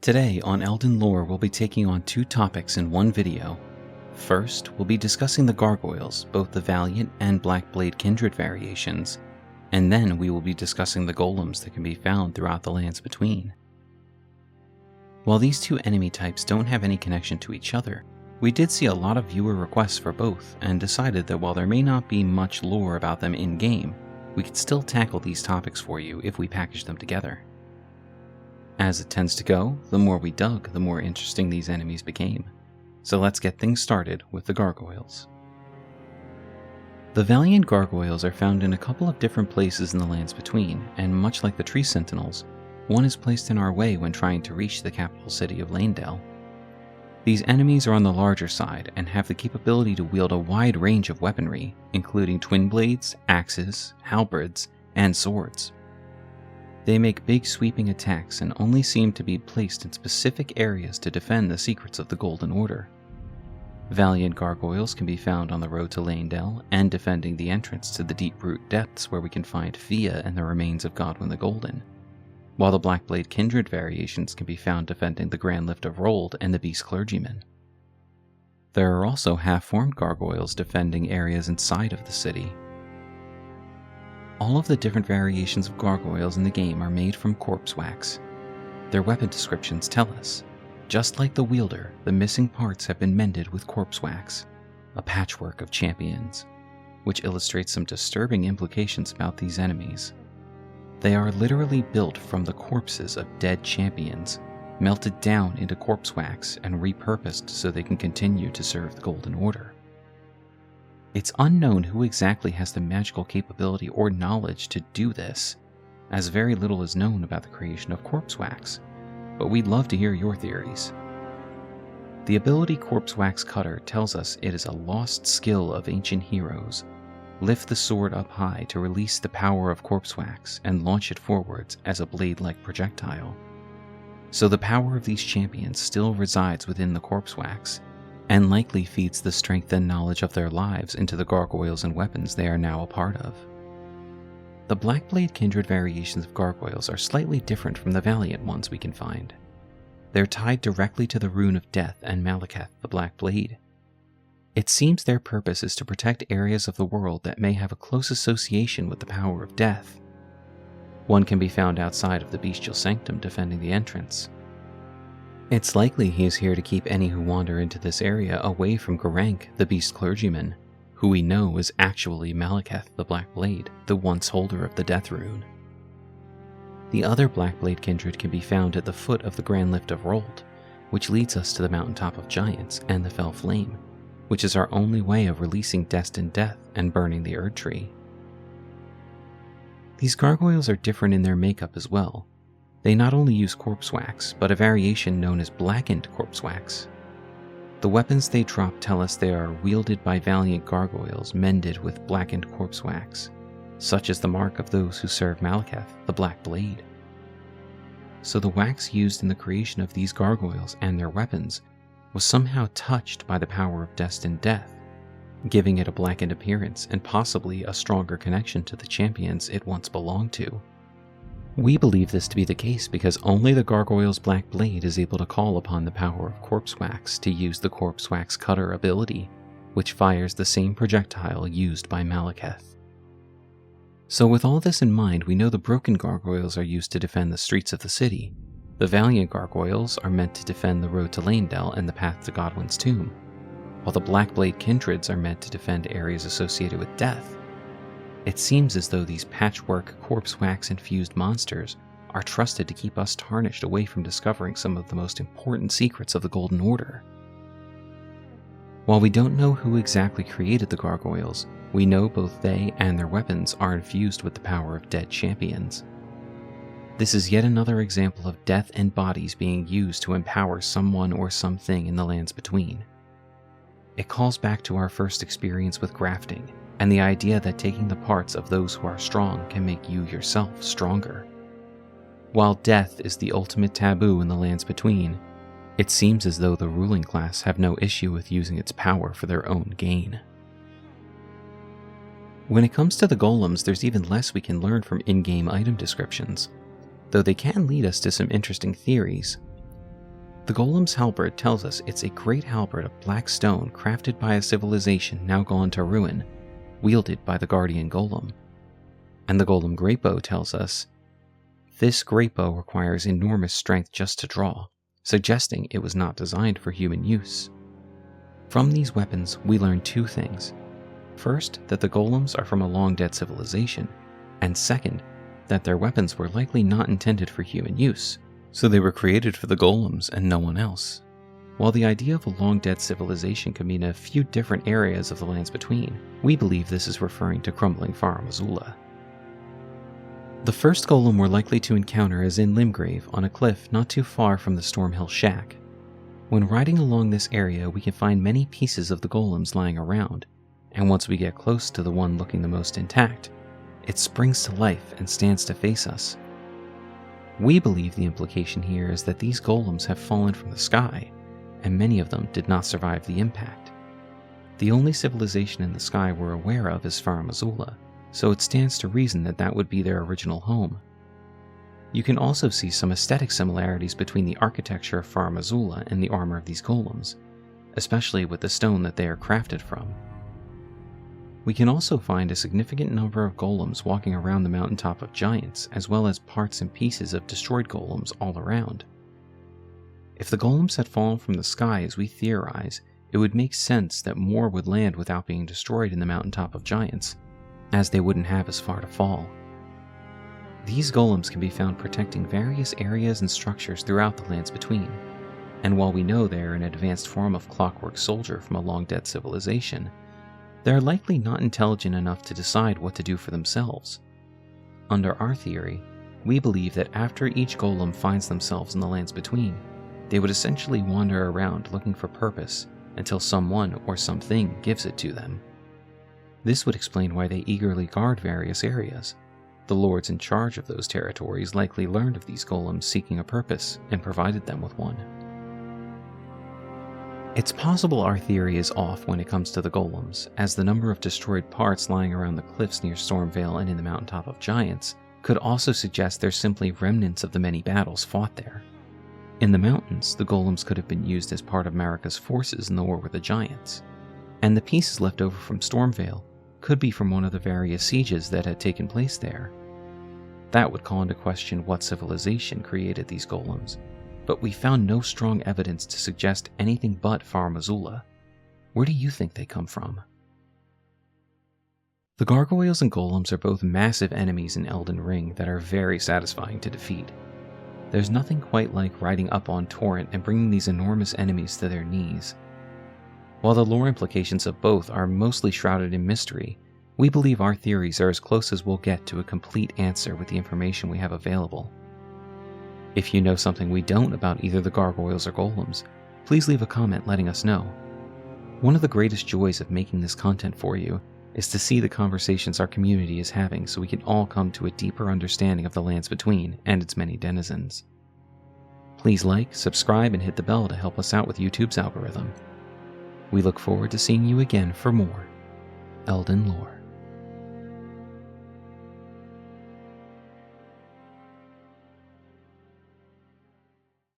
Today on Elden Lore, we'll be taking on two topics in one video. First, we'll be discussing the Gargoyles, both the Valiant and Black Blade Kindred variations, and then we will be discussing the Golems that can be found throughout the lands between. While these two enemy types don't have any connection to each other, we did see a lot of viewer requests for both, and decided that while there may not be much lore about them in-game, we could still tackle these topics for you if we package them together. As it tends to go, the more we dug, the more interesting these enemies became. So let's get things started with the Gargoyles. The Valiant Gargoyles are found in a couple of different places in the lands between, and much like the Tree Sentinels, one is placed in our way when trying to reach the capital city of Leyndell. These enemies are on the larger side and have the capability to wield a wide range of weaponry, including twin blades, axes, halberds, and swords. They make big sweeping attacks and only seem to be placed in specific areas to defend the secrets of the Golden Order. Valiant Gargoyles can be found on the road to Leyndell and defending the entrance to the deep-root depths where we can find Fia and the remains of Godwyn the Golden, while the Black Blade Kindred variations can be found defending the Grand Lift of Rold and the Beast Clergyman. There are also half-formed Gargoyles defending areas inside of the city. All of the different variations of gargoyles in the game are made from corpse wax. Their weapon descriptions tell us, just like the wielder, the missing parts have been mended with corpse wax, a patchwork of champions, which illustrates some disturbing implications about these enemies. They are literally built from the corpses of dead champions, melted down into corpse wax and repurposed so they can continue to serve the Golden Order. It's unknown who exactly has the magical capability or knowledge to do this, as very little is known about the creation of corpse wax, but we'd love to hear your theories. The ability Corpse Wax Cutter tells us it is a lost skill of ancient heroes. Lift the sword up high to release the power of corpse wax and launch it forwards as a blade-like projectile. So the power of these champions still resides within the corpse wax, and likely feeds the strength and knowledge of their lives into the gargoyles and weapons they are now a part of. The Black Blade Kindred variations of gargoyles are slightly different from the Valiant ones we can find. They're tied directly to the Rune of Death and Malekith, the Black Blade. It seems their purpose is to protect areas of the world that may have a close association with the power of death. One can be found outside of the Bestial Sanctum defending the entrance. It's likely he is here to keep any who wander into this area away from Geraint, the Beast Clergyman, who we know is actually Malekith the Black Blade, the once holder of the Death Rune. The other Black Blade Kindred can be found at the foot of the Grand Lift of Rold, which leads us to the Mountaintop of Giants and the Fell Flame, which is our only way of releasing Destined Death and burning the Erd Tree. These gargoyles are different in their makeup as well. They not only use corpse wax, but a variation known as blackened corpse wax. The weapons they drop tell us they are wielded by valiant gargoyles mended with blackened corpse wax, such as the mark of those who serve Malekith, the Black Blade. So the wax used in the creation of these gargoyles and their weapons was somehow touched by the power of Destined Death, giving it a blackened appearance and possibly a stronger connection to the champions it once belonged to. We believe this to be the case because only the Gargoyle's Black Blade is able to call upon the power of corpse wax to use the Corpse Wax Cutter ability, which fires the same projectile used by Malekith. So with all this in mind, we know the broken gargoyles are used to defend the streets of the city. The Valiant Gargoyles are meant to defend the road to Leyndell and the path to Godwyn's tomb, while the Black Blade Kindreds are meant to defend areas associated with death. It seems as though these patchwork, corpse wax-infused monsters are trusted to keep us tarnished away from discovering some of the most important secrets of the Golden Order. While we don't know who exactly created the gargoyles, we know both they and their weapons are infused with the power of dead champions. This is yet another example of death and bodies being used to empower someone or something in the lands between. It calls back to our first experience with grafting, and the idea that taking the parts of those who are strong can make you yourself stronger. While death is the ultimate taboo in the lands between, it seems as though the ruling class have no issue with using its power for their own gain. When it comes to the Golems, there's even less we can learn from in-game item descriptions, though they can lead us to some interesting theories. The Golem's halberd tells us it's a great halberd of black stone crafted by a civilization now gone to ruin, wielded by the guardian golem. And the Golem great bow tells us, this great bow requires enormous strength just to draw, suggesting it was not designed for human use. From these weapons, we learn two things. First, that the Golems are from a long-dead civilization, and second, that their weapons were likely not intended for human use, so they were created for the Golems and no one else. While the idea of a long-dead civilization could mean a few different areas of the lands between, we believe this is referring to crumbling Farum Azula. The first Golem we're likely to encounter is in Limgrave on a cliff not too far from the Stormhill Shack. When riding along this area, we can find many pieces of the Golems lying around, and once we get close to the one looking the most intact, it springs to life and stands to face us. We believe the implication here is that these Golems have fallen from the sky, and many of them did not survive the impact. The only civilization in the sky we're aware of is Farum Azula, so it stands to reason that that would be their original home. You can also see some aesthetic similarities between the architecture of Farum Azula and the armor of these Golems, especially with the stone that they are crafted from. We can also find a significant number of Golems walking around the mountaintop of giants, as well as parts and pieces of destroyed Golems all around. If the Golems had fallen from the sky as we theorize, it would make sense that more would land without being destroyed in the mountaintop of giants, as they wouldn't have as far to fall. These Golems can be found protecting various areas and structures throughout the lands between, and while we know they are an advanced form of clockwork soldier from a long-dead civilization, they are likely not intelligent enough to decide what to do for themselves. Under our theory, we believe that after each Golem finds themselves in the lands between, they would essentially wander around looking for purpose until someone or something gives it to them. This would explain why they eagerly guard various areas. The lords in charge of those territories likely learned of these Golems seeking a purpose and provided them with one. It's possible our theory is off when it comes to the Golems, as the number of destroyed parts lying around the cliffs near Stormvale and in the Mountaintop of Giants could also suggest they're simply remnants of the many battles fought there. In the mountains, the Golems could have been used as part of Marika's forces in the war with the Giants, and the pieces left over from Stormvale could be from one of the various sieges that had taken place there. That would call into question what civilization created these Golems, but we found no strong evidence to suggest anything but Farum Azula. Where do you think they come from? The Gargoyles and Golems are both massive enemies in Elden Ring that are very satisfying to defeat. There's nothing quite like riding up on Torrent and bringing these enormous enemies to their knees. While the lore implications of both are mostly shrouded in mystery, we believe our theories are as close as we'll get to a complete answer with the information we have available. If you know something we don't about either the Gargoyles or Golems, please leave a comment letting us know. One of the greatest joys of making this content for you is to see the conversations our community is having so we can all come to a deeper understanding of the lands between and its many denizens. Please like, subscribe, and hit the bell to help us out with YouTube's algorithm. We look forward to seeing you again for more Elden lore.